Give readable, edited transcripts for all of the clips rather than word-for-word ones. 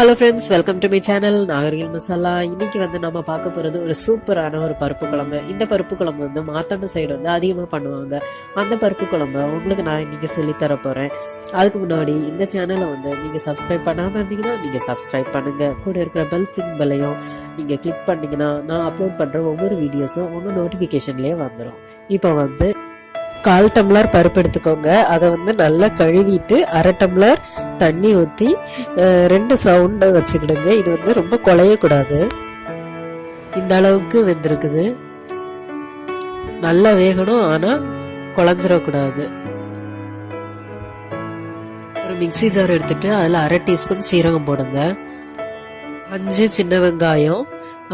Hello friends, welcome to my channel Nagarigal Masala. இன்னைக்கு நம்ம பார்க்க போகிறது ஒரு சூப்பரான ஒரு பருப்பு குழம்பு. இந்த பருப்பு குழம்பு மார்த்தாண்டம் சைடு அதிகமாக பண்ணுவாங்க. அந்த பருப்பு குழம்பு உங்களுக்கு நான் இன்னைக்கு சொல்லித்தர போகிறேன். அதுக்கு முன்னாடி இந்த சேனலை நீங்கள் சப்ஸ்கிரைப் பண்ணாமல் இருந்தீங்கன்னா நீங்கள் சப்ஸ்கிரைப் பண்ணுங்கள். கூட இருக்கிற பெல் சிம்பலையும் நீங்கள் கிளிக் பண்ணிங்கன்னா நான் அப்லோட் பண்ணுற ஒவ்வொரு வீடியோஸும் உங்கள் நோட்டிஃபிகேஷன்லேயே வந்துடும். இப்போ 1/4 டம்ளர் பருப்பு எடுத்துக்கோங்க. அதை நல்லா கழுவிட்டு 1/2 டம்ளர் தண்ணி ஊற்றி 2 சவுண்டை வச்சுக்கிடுங்க. இது ரொம்ப குழையக்கூடாது. இந்த அளவுக்கு வெந்திருக்குது. நல்லா வேகணும், ஆனால் குழஞ்சிடக்கூடாது. ஒரு மிக்சி ஜார் எடுத்துட்டு அதில் 1/2 டீஸ்பூன் சீரகம் போடுங்க. 5 சின்ன வெங்காயம்,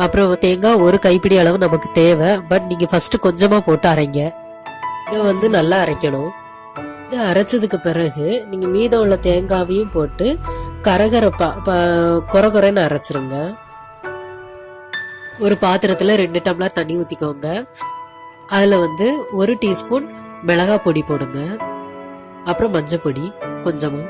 அப்புறம் தேங்காய் 1 கைப்பிடி அளவு நமக்கு தேவை. பட் நீங்கள் ஃபர்ஸ்ட் கொஞ்சமாக போட்டு அரைங்க. இதை நல்லா அரைக்கணும். இதை அரைச்சதுக்கு பிறகு நீங்க மீதம் உள்ள தேங்காவையும் போட்டு கரகரப்பா கொரன்னு அரைச்சிருங்க. ஒரு பாத்திரத்துல 2 டம்ளர் தண்ணி ஊத்திக்கோங்க. அதுல 1 டீஸ்பூன் மிளகாய் பொடி போடுங்க. அப்புறம் மஞ்சள் பொடி கொஞ்சமா.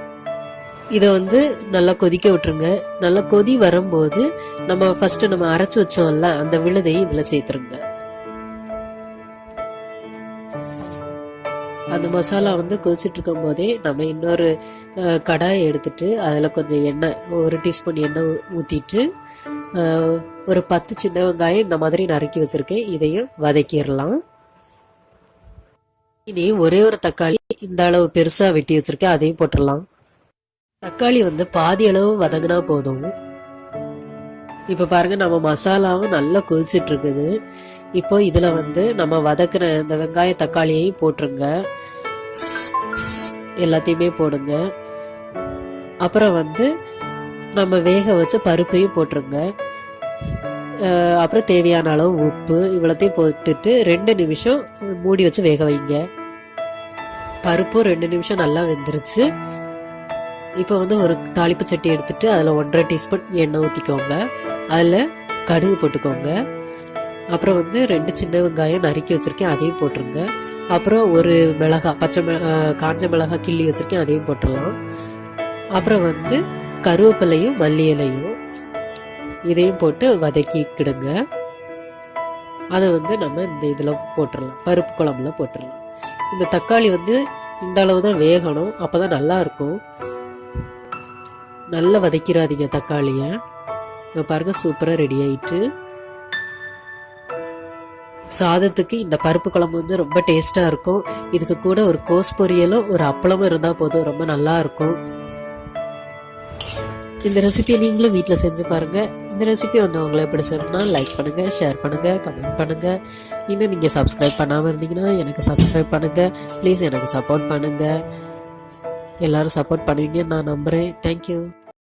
இதை நல்லா கொதிக்க விட்டுருங்க. நல்லா கொதி வரும்போது நம்ம ஃபர்ஸ்ட் அரைச்சு வச்சோம்ல அந்த விழுதையும் இதுல சேர்த்துருங்க. அந்த மசாலா கொதிச்சுட்டு இருக்கும் போதே நம்ம இன்னொரு கடாயை எடுத்துட்டு அதில் கொஞ்சம் எண்ணெய், 1 டீஸ்பூன் எண்ணெய் ஊற்றிட்டு ஒரு 10 சின்ன வெங்காயம் இந்த மாதிரி நறுக்கி வச்சிருக்கேன். இதையும் வதக்கிடலாம். இனி ஒரே ஒரு தக்காளி இந்த அளவு பெருசாக வெட்டி வச்சிருக்கேன், அதையும் போட்டுடலாம். தக்காளி பாதி அளவு வதங்கினா போதும். இப்போ பாருங்க, நம்ம மசாலாவும் நல்லா கொதிச்சுட்டு இருக்குது. இப்போ இதுல நம்ம வதக்குன இந்த வெங்காய தக்காளியையும் போட்டுருங்க. எல்லாத்தையுமே போடுங்க. அப்புறம் நம்ம வேக வச்ச பருப்பையும் போட்டுருங்க. அப்புறம் தேவையான அளவு உப்பு இவ்வளத்தையும் போட்டுட்டு 2 நிமிஷம் மூடி வச்சு வேக வைங்க. பருப்பும் 2 நிமிஷம் நல்லா வெந்துருச்சு. இப்போ ஒரு தாளிப்பு சட்டி எடுத்துட்டு அதில் 1/2 டீஸ்பூன் எண்ணெய் ஊற்றிக்கோங்க. அதில் கடுகு போட்டுக்கோங்க. அப்புறம் 2 சின்ன வெங்காயம் நறுக்கி வச்சிருக்கேன், அதையும் போட்டுருங்க. அப்புறம் ஒரு மிளகாய், காஞ்ச மிளகாய் கிள்ளி வச்சிருக்கேன், அதையும் போட்டுடலாம். அப்புறம் கருவேப்பிலையும் மல்லி இலையும் இதையும் போட்டு வதக்கிக்கிடுங்க. அதை நம்ம இந்த இதில் போட்டுடலாம், பருப்பு குழம்புல போட்டுடலாம். இந்த தக்காளி இந்த அளவு தான் வேகணும், அப்போதான் நல்லா இருக்கும். நல்லா வதக்கிறாதீங்க தக்காளியை. பாருங்க, சூப்பரா ரெடி ஆயிட்டு. சாதத்துக்கு இந்த பருப்பு குழம்பு ரொம்ப டேஸ்டா இருக்கும். இதுக்கு கூட ஒரு கோஸ் பொரியலும் ஒரு அப்பளமும் இருந்தா போதும், ரொம்ப நல்லா இருக்கும். இந்த ரெசிபியை நீங்களும் வீட்டில் செஞ்சு பாருங்க. இந்த ரெசிபி உங்களை பிடிச்சிருந்தா லைக் பண்ணுங்க, ஷேர் பண்ணுங்க, கமெண்ட் பண்ணுங்க. இன்னும் நீங்க சப்ஸ்கிரைப் பண்ணாம இருந்தீங்கன்னா எனக்கு சப்ஸ்கிரைப் பண்ணுங்க. ப்ளீஸ் எனக்கு சப்போர்ட் பண்ணுங்க. எல்லாரும் சப்போர்ட் பண்ணுவீங்கன்னு நான் நம்புறேன். தேங்க்யூ.